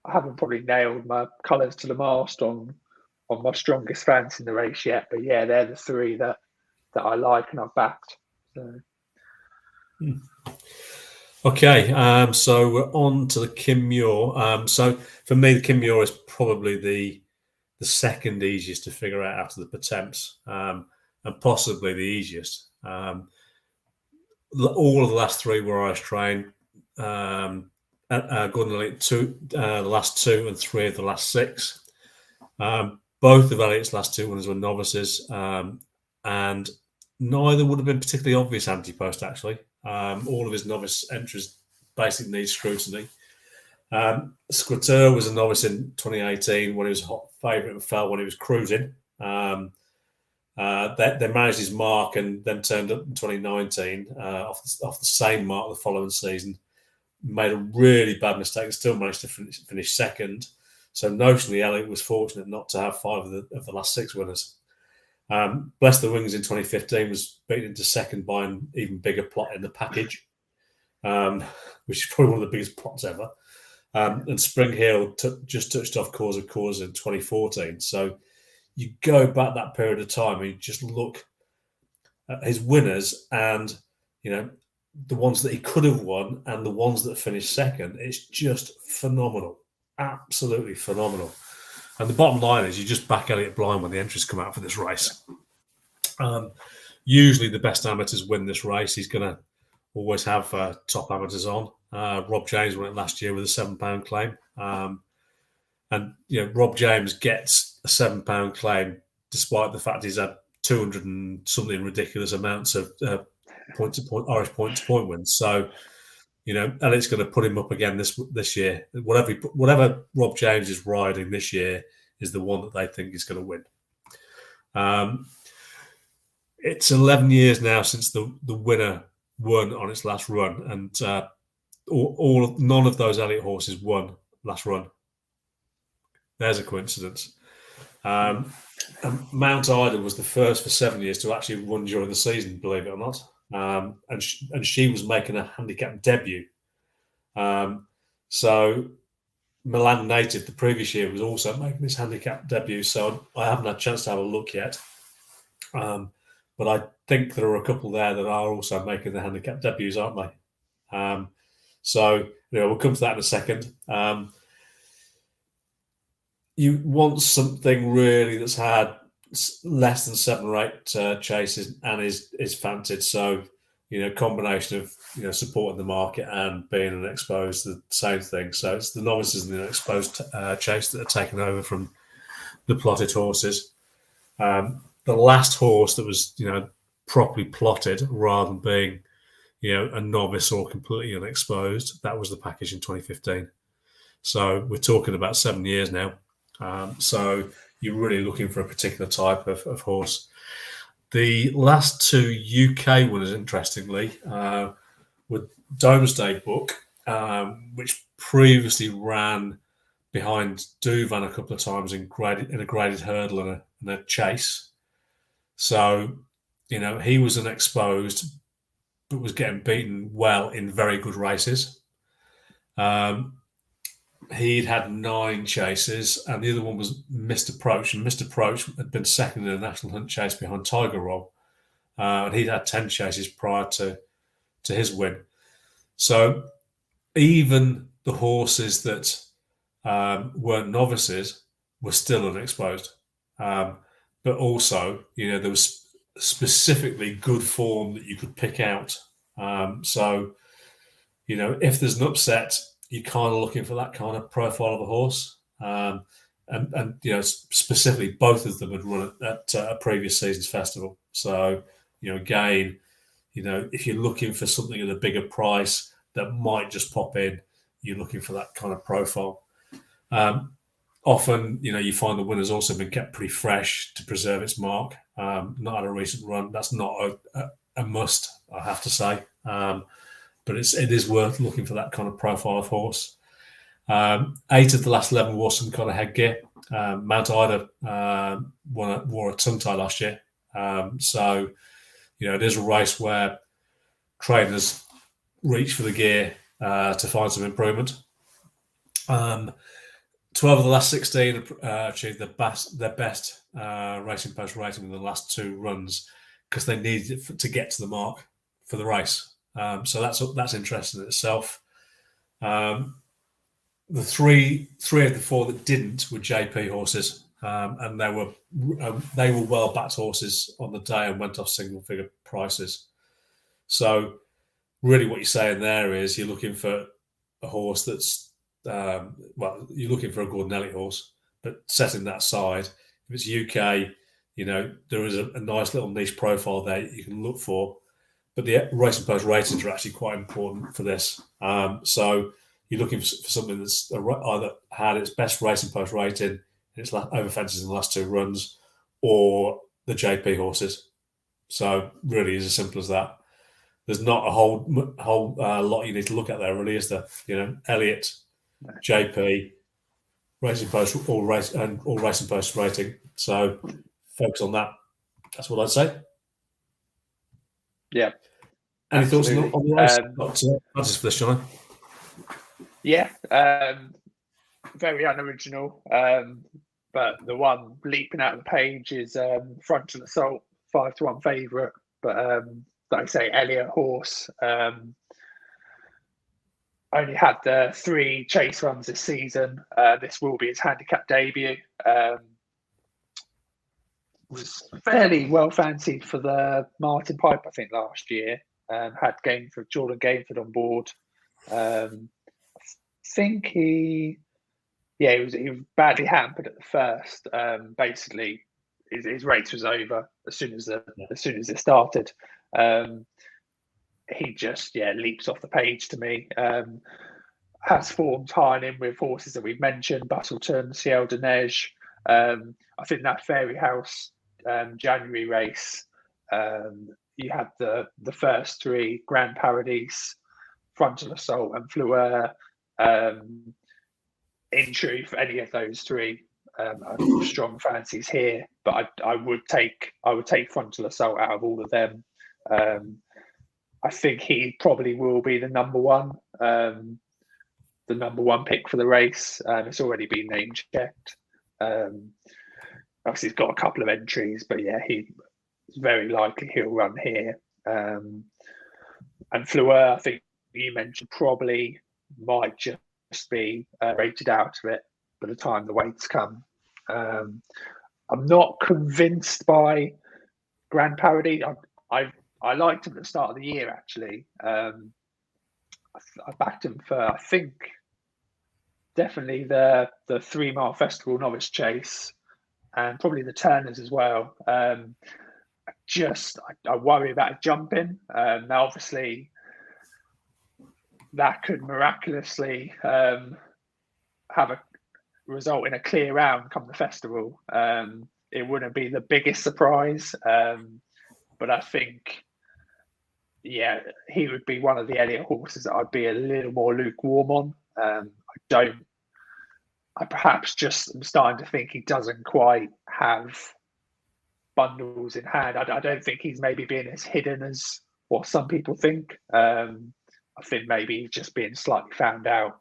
I haven't probably nailed my colours to the mast on my strongest fans in the race yet. But yeah, they're the three that I like and I've backed. So. Okay, so we're on to the Kim Muir. So for me, the Kim Muir is probably the second easiest to figure out after the Potemps, and possibly the easiest. All of the last three were Irish trained. Gordon Elliott, the last two, and three of the last six. Both of Elliott's last two winners were novices, and neither would have been particularly obvious anti-post, actually. All of his novice entries basically need scrutiny. Squateur was a novice in 2018 when he was a hot favourite and fell when he was cruising. They managed his mark and then turned up in 2019 off the same mark the following season. Made a really bad mistake and still managed to finish second. So notionally, Elliott was fortunate not to have five of the last six winners. Bless the Wings in 2015 was beaten into second by an even bigger plot in the package, which is probably one of the biggest plots ever. And Spring Hill just touched off Cause of Cause in 2014. So you go back that period of time and you just look at his winners and, the ones that he could have won and the ones that finished second. It's just phenomenal. Absolutely phenomenal. And the bottom line is you just back Elliott blind when the entries come out for this race. Usually the best amateurs win this race. He's going to always have top amateurs on. Rob James won it last year with a £7 claim. And Rob James gets a £7 claim despite the fact he's had 200 and something ridiculous amounts of Irish point-to-point wins. So, Elliott's going to put him up again this year. Whatever Rob James is riding this year is the one that they think is going to win. It's 11 years now since the winner won on its last run, and none of those Elliott horses won last run. There's a coincidence. And Mount Ida was the first for 7 years to actually run during the season, believe it or not. And she was making a handicap debut. So Milan Native the previous year was also making his handicap debut. So I haven't had a chance to have a look yet. But I think there are a couple there that are also making the handicap debuts, aren't they? So we'll come to that in a second. You want something really that's had less than 7 or 8 chases and is fancied. So, combination of, supporting the market and being an exposed, the same thing. So it's the novices and the exposed chase that are taken over from the plotted horses. The last horse that was, properly plotted rather than being, a novice or completely unexposed, that was the package in 2015. So we're talking about 7 years now. So you're really looking for a particular type of horse. The last 2 UK winners, interestingly, were Domesday Book, which previously ran behind Duvan a couple of times in a graded hurdle and a chase. So, he was unexposed, but was getting beaten well in very good races. He'd had 9 chases, and the other one was Missed Approach. And Missed Approach had been second in a national hunt chase behind Tiger Roll. And he'd had 10 chases prior to his win. So even the horses that weren't novices were still unexposed. But also, there was specifically good form that you could pick out. So, if there's an upset, you're kind of looking for that kind of profile of a horse. And specifically, both of them had run at a previous season's festival. So, again, if you're looking for something at a bigger price that might just pop in, you're looking for that kind of profile. Often, you find the winner's also been kept pretty fresh to preserve its mark. Not had a recent run. That's not a must, I have to say. But it is worth looking for that kind of profile of horse. 8 of the last 11 wore some kind of headgear. Mount Ida wore a tongue tie last year. So, it is a race where trainers reach for the gear to find some improvement. 12 of the last 16 achieved their best Racing Post rating in the last 2 runs because they needed it to get to the mark for the race. So that's interesting in itself. The three of the 4 that didn't were JP horses, and they were well backed horses on the day and went off single figure prices. So really, what you're saying there is you're looking for a horse that's you're looking for a Gordon Elliott horse, but setting that aside, if it's UK, there is a nice little niche profile there you can look for. But the Racing Post ratings are actually quite important for this. So you're looking for something that's either had its best Racing Post rating in its over fences in the last 2 runs, or the JP horses. So really, it's as simple as that. There's not a whole lot you need to look at there, really, is there? Elliott, JP, Racing Post, all Racing Post rating. So focus on that. That's what I'd say. Yeah. Any thoughts on the race? That's just for this, John. Yeah, very unoriginal. But the one leaping out of the page is Frontal Assault, 5-1 favourite. But like I say, Elliott horse. Only had the 3 chase runs this season. This will be his handicap debut. Was fairly well fancied for the Martin Pipe, I think, last year. Had Jordan Gainford on board. I think he was badly hampered at the first. Basically, his race was over as soon as it started. He just leaps off the page to me. Has formed high in with horses that we've mentioned, Bustleton, Ciel de Neige. I think that Fairy House January race, you had the first 3, Grand Paradise, Frontal Assault and Fleur. In truth, any of those 3 are strong fancies here, but I would take Frontal Assault out of all of them. I think he probably will be the number one pick for the race. It's already been name checked. Obviously, he's got a couple of entries, but he's very likely he'll run here. And Fleur, I think you mentioned, probably might just be rated out of it by the time the weights come. I'm not convinced by Grand Paradise. I liked him at the start of the year, actually. I backed him for, I think, definitely the 3 Mile Festival Novice Chase, and probably the Turners as well. I worry about jumping. Now, obviously, that could miraculously have a result in a clear round come the festival. It wouldn't be the biggest surprise, but I think, he would be one of the Elliott horses that I'd be a little more lukewarm on. I perhaps just am starting to think he doesn't quite have bundles in hand. I don't think he's maybe being as hidden as what some people think. I think maybe he's just being slightly found out,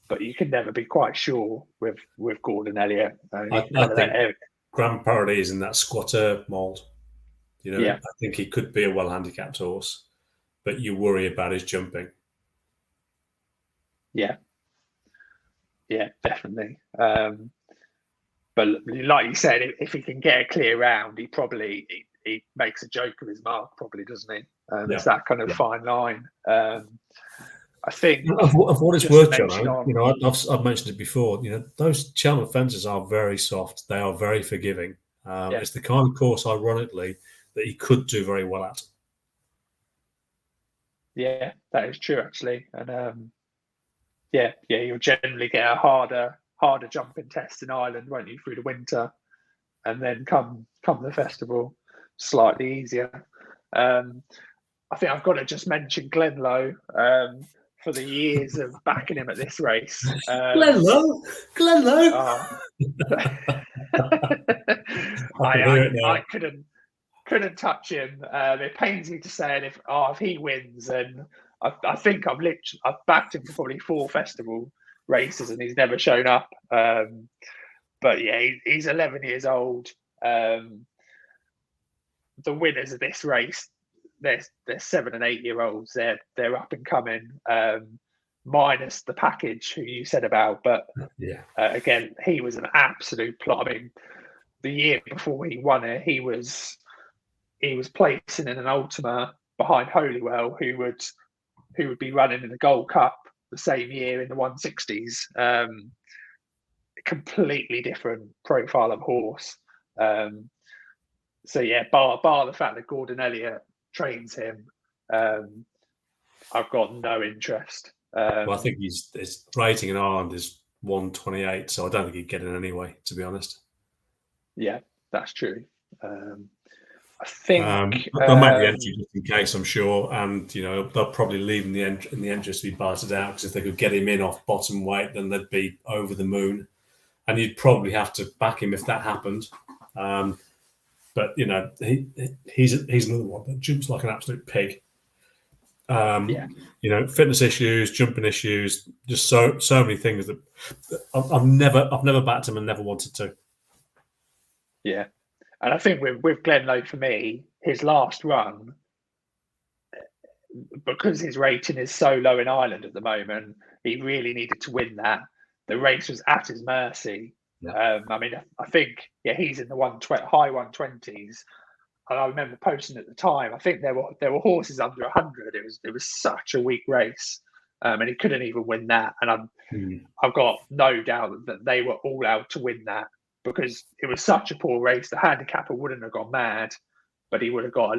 but you can never be quite sure with Gordon Elliott. I think Grand Paradise is in that squatter mould. I think he could be a well handicapped horse, but you worry about his jumping. Yeah, definitely. But like you said, if he can get a clear round, he makes a joke of his mark, probably, doesn't he? It's that kind of fine line. I think of what it's worth, John. I've mentioned it before. Those Cheltenham fences are very soft. They are very forgiving. It's the kind of course, ironically, that he could do very well at. Yeah, that is true, actually. And you'll generally get a harder jumping test in Ireland, won't you, through the winter, and then come the festival, slightly easier. I think I've got to just mention Glenn Lowe for the years of backing him at this race. Glenn Lowe. I couldn't touch him. It pains me to say it if he wins, and I think I've backed him for probably 4 festivals races and he's never shown up. But yeah, he's 11 years old. The winners of this race, they're 7 and 8 year olds. They're up and coming. Minus the package who you said about, but again, he was an absolute plot. I mean, the year before he won it, he was placing in an Ultima behind Holywell, who would be running in the Gold Cup the same year in the 160s. Completely different profile of horse. So yeah, bar the fact that Gordon Elliott trains him, I've got no interest. Well, I think his rating in Ireland is 128, so I don't think he'd get in anyway, to be honest. Yeah, that's true. I think they'll make the entry just in case, I'm sure, and they'll probably leave in the entrance to be bartered out, because if they could get him in off bottom weight, then they'd be over the moon, and you'd probably have to back him if that happened. But he's another one that jumps like an absolute pig. Fitness issues, jumping issues, just so many things that I've never backed him and never wanted to. Yeah, and I think with Glen Lowe, for me, his last run, because his rating is so low in Ireland at the moment, he really needed to win that. The race was at his mercy. Yeah. I mean, I think he's in the high 120s. And I remember posting at the time, I think there were horses under 100. It was such a weak race, and he couldn't even win that. And I've got no doubt that they were all out to win that, because it was such a poor race. The handicapper wouldn't have gone mad, but he would have got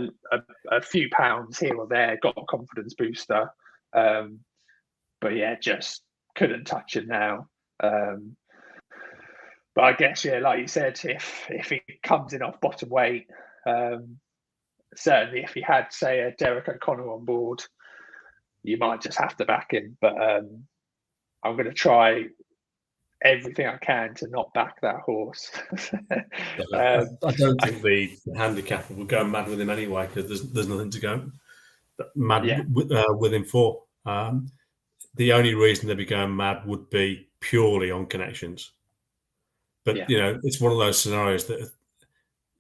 a few pounds here or there, got a confidence booster. But yeah, just couldn't touch him now. But I guess, like you said, if he comes in off bottom weight, certainly if he had, say, a Derek O'Connor on board, you might just have to back him. But I'm going to try everything I can to not back that horse. I don't think the handicapper will go mad with him anyway, because there's nothing to go mad with him for. The only reason they'd be going mad would be purely on connections. But it's one of those scenarios that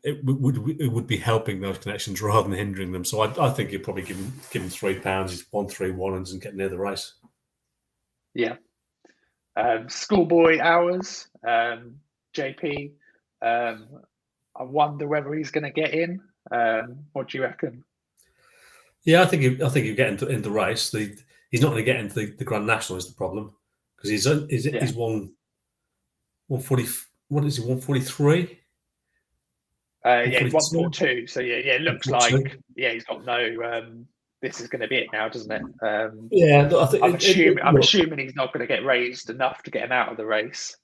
it would be helping those connections rather than hindering them. So I think you'd probably give him £3. He's 131 and doesn't get near the race. Yeah. Schoolboy Hours, JP. I wonder whether he's going to get in. What do you reckon? Yeah, I think he'll get into the race. He's not going to get into the Grand National is the problem, because he's 140. What is he? 143. 142. So it looks like he's got no. This is going to be it now, doesn't it? I'm assuming he's not going to get raised enough to get him out of the race.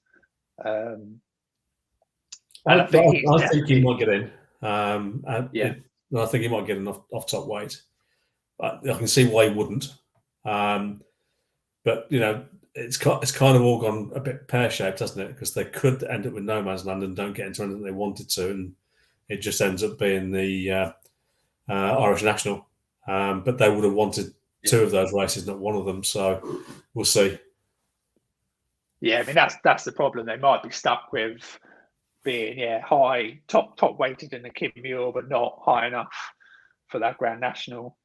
And I think he might get in. I think he might get in off top weight. I can see why he wouldn't. But it's kind of all gone a bit pear-shaped, hasn't it? Because they could end up with no man's land and don't get into anything they wanted to, and it just ends up being the Irish National. But they would have wanted two of those races, not one of them. So we'll see. Yeah, I mean that's the problem. They might be stuck with being high top weighted in the Kim Muir, but not high enough for that Grand National.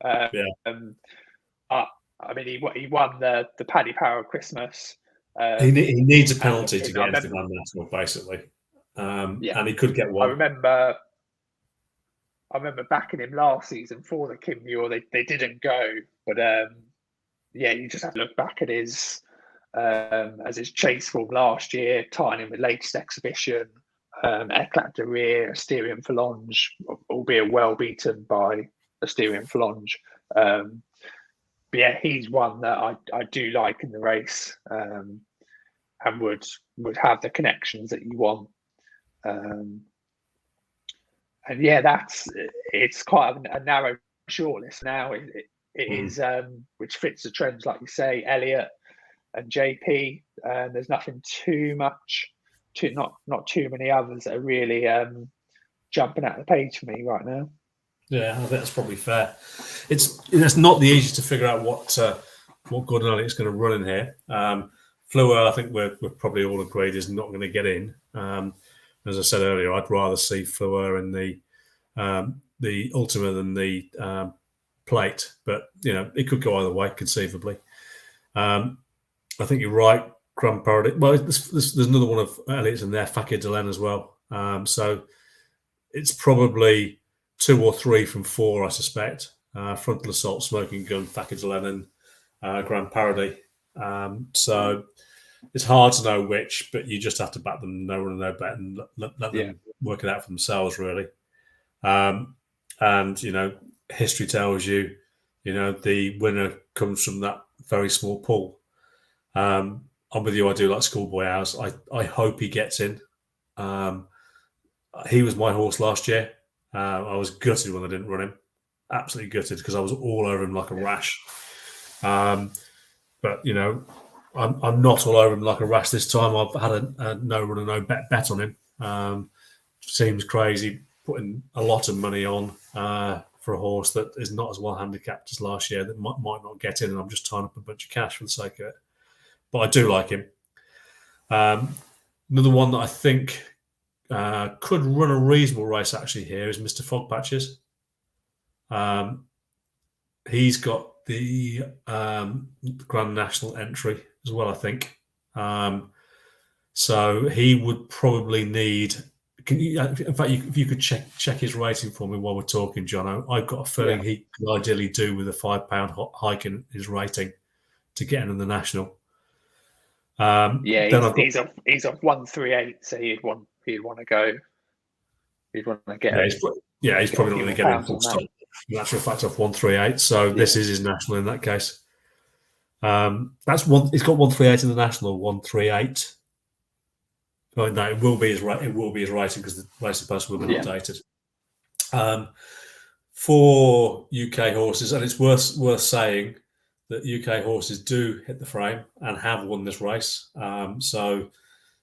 I mean, he won the Paddy Power Christmas. He needs a penalty to get into the Grand National, basically. And he could get one. I remember backing him last season for the Kim Muir. They didn't go, but you just have to look back at his chase form last year, tying in with latest exhibition, Eclat de Rire, Asterion Phalange, albeit well beaten by Asterion Phalange. But yeah, he's one that I do like in the race, and would have the connections that you want. And it's quite a narrow shortlist now. It is, which fits the trends, like you say, Elliott and JP. There's nothing too much, not too many others that are really jumping out the page for me right now. Yeah, I think that's probably fair. It's not the easiest to figure out what Gordon Elliott's going to run in here. Fleur, I think we're probably all agreed is not going to get in. As I said earlier, I'd rather see Fleur in the Ultima than the plate, but it could go either way conceivably. I think you're right, Grand Parody. Well, there's another one of Elliott's in there, Fakir Delen as well. So it's probably 2 or 3 from 4, I suspect. Frontal Assault, Smoking Gun, Fakir Delen, and Grand Parody. So it's hard to know which, but you just have to back them no run, no bet, and let them work it out for themselves, really. And history tells you, the winner comes from that very small pool. I'm with you. I do like Schoolboy Hours. I hope he gets in. He was my horse last year. I was gutted when I didn't run him. Absolutely gutted because I was all over him like a rash. But I'm not all over him like a rash this time. I've had a no run and no bet on him. Seems crazy putting a lot of money on for a horse that is not as well handicapped as last year, that might not get in, and I'm just tying up a bunch of cash for the sake of it. But I do like him. Another one that I think could run a reasonable race actually here is Mr. Fogpatches. He's got the Grand National entry as well, I think. So he would probably need. In fact, if you could check his rating for me while we're talking, John, I've got a feeling he could ideally do with a £5 hike in his rating to get in the national. He's off 138, so he'd want to go. He'd want to get. He's probably not going to get in full stop. In actual fact, off 138. So this is his national in that case. That's one. He's got 138 in the national. 138. Oh, no, it will be his rating because the racing post will be updated. For UK horses, and it's worth saying that UK horses do hit the frame and have won this race. So,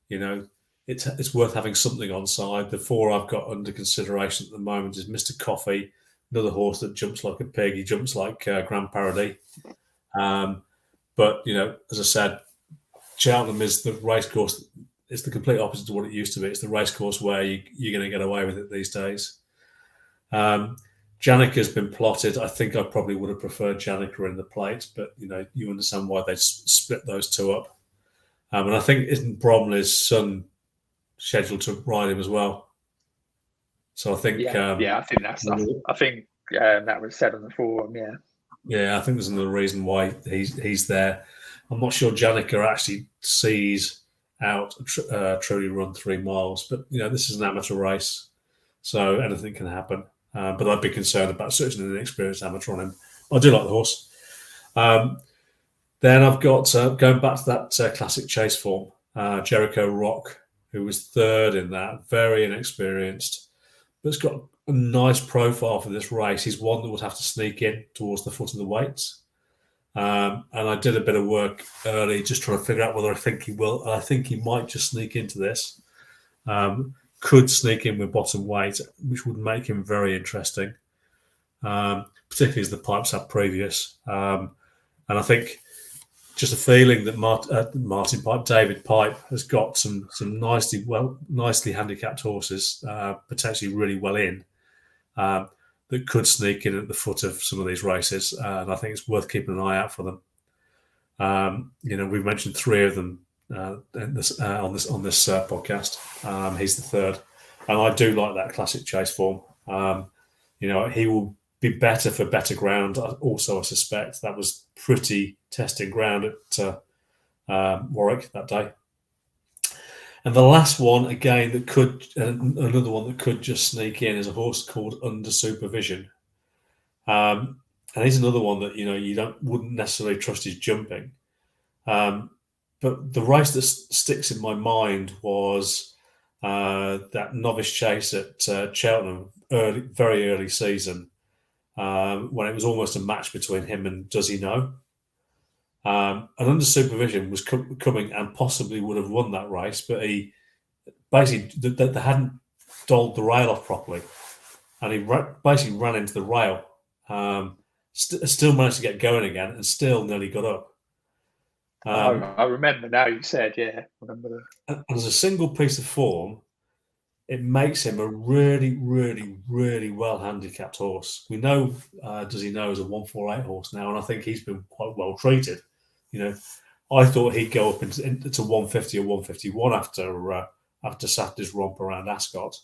it's worth having something on side. The 4 I've got under consideration at the moment is Mr. Coffee, another horse that jumps like a pig. He jumps like Grand Parody. But, as I said, Cheltenham is the racecourse. It's the complete opposite to what it used to be. It's the racecourse where you're going to get away with it these days. Janica has been plotted. I think I probably would have preferred Janica in the plate, but you understand why they split those 2 up. And I think isn't Bromley's son scheduled to ride him as well? So I think I think that was said on the forum. I think there's another reason why he's there. I'm not sure Janica actually sees out truly run 3 miles, but this is an amateur race, so anything can happen. But I'd be concerned about searching an inexperienced amateur on him. I do like the horse. Then I've got going back to that classic chase form, Jericho Rock, who was 3rd in that, very inexperienced, but it's got a nice profile for this race. He's one that would have to sneak in towards the foot of the weights. And I did a bit of work early just trying to figure out whether I think he will. And I think he might just sneak into this. Could sneak in with bottom weight, which would make him very interesting, particularly as the pipes have previous. And I think just a feeling that David Pipe has got some nicely handicapped horses, potentially really well in, that could sneak in at the foot of some of these races, and I think it's worth keeping an eye out for them. We've mentioned 3 of them on this podcast. He's the 3rd, and I do like that classic chase form. He will be better for better ground. Also, I suspect that was pretty testing ground at Warwick that day. And the last one, again, another one that could just sneak in is a horse called Under Supervision. And he's another one that, you wouldn't necessarily trust his jumping. But the race that sticks in my mind was that novice chase at Cheltenham, very early season, when it was almost a match between him and Does He Know? And Under Supervision was coming and possibly would have won that race, but he basically they hadn't doled the rail off properly, and he basically ran into the rail. Still managed to get going again, and still nearly got up. I remember now. You said, yeah, I remember that. And as a single piece of form, it makes him a really, really, really well handicapped horse. We know, does he know, as a 148 horse now, and I think he's been quite well treated. I thought he'd go up into 150 or 151 after Saturday's romp around Ascot.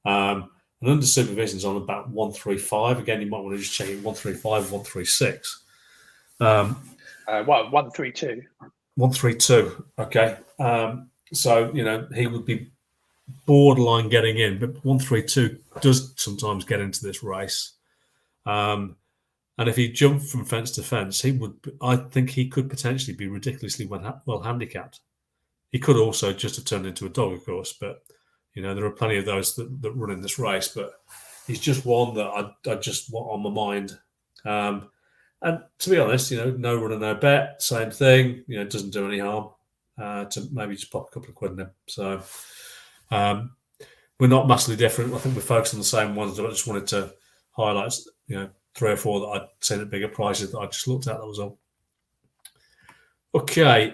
And under supervision's on about 135. Again, you might want to just check it 135, 136. 132. 132. Okay. So he would be borderline getting in, but 132 does sometimes get into this race. And if he jumped from fence to fence, I think he could potentially be ridiculously well handicapped. He could also just have turned into a dog, of course, but there are plenty of those that run in this race. But he's just one that I just want on my mind. And to be honest, no runner, no bet, same thing. It doesn't do any harm to maybe just pop a couple of quid in him. So we're not massively different. I think we're focused on the same ones. I just wanted to highlight, 3 or 4 that I'd seen at bigger prices that I just looked at. That was all. Okay,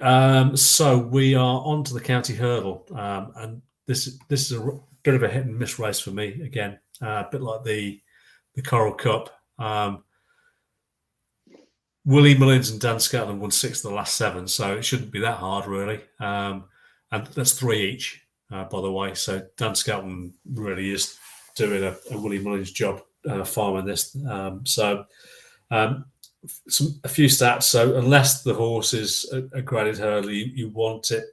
so we are on to the county hurdle, and this is a bit of a hit and miss race for me again, a bit like the Coral Cup. Willie Mullins and Dan Skelton won 6 of the last 7, so it shouldn't be that hard, really. And that's 3 each, by the way. So Dan Skelton really is doing a Willie Mullins job farming this. A few stats. So unless the horse is a graded hurdle, you want it